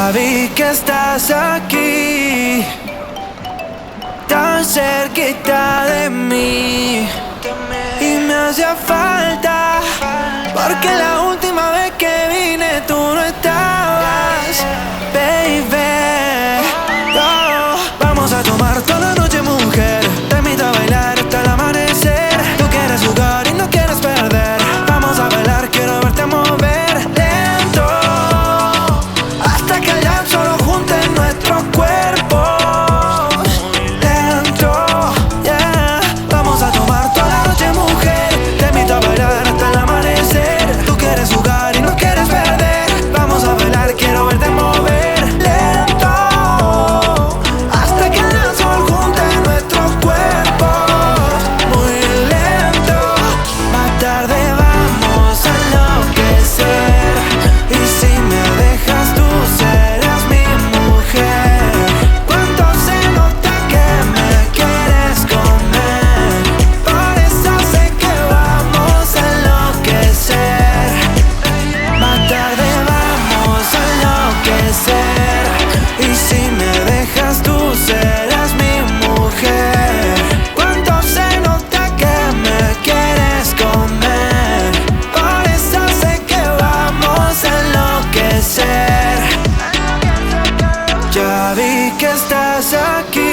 Ya vi que estás aquí, tan cerquita de mí, y me hacía falta, porque la última vez que vine tú no estabas, baby. Oh, vamos a tomar toda la noche, mujer. Te invito a bailar hasta el amanecer. Tú quieres jugar y no quieres perder. Vamos a bailar, quiero verte mover lento, hasta que el dance solo junte nuestros cuerpos. Lento, yeah. Vamos a tomar toda la noche, mujer. Te invito a bailar hasta el amanecer. Tú quieres jugar y no quieres perder. Vamos a bailar, quiero verte mover lento, hasta que el dance solo junte nuestros cuerpos. Muy lento. Más tarde vamos a enloquecer, y si me dejas tú serás mi mujer. Cuánto se nota que me quieres comer, por eso sé que vamos a enloquecer. Más tarde vamos a enloquecer, y si me dejas tú serás mi mujer. Cuánto se nota que me quieres comer, por eso sé que vamos a enloquecer. Ya vi que estás aquí,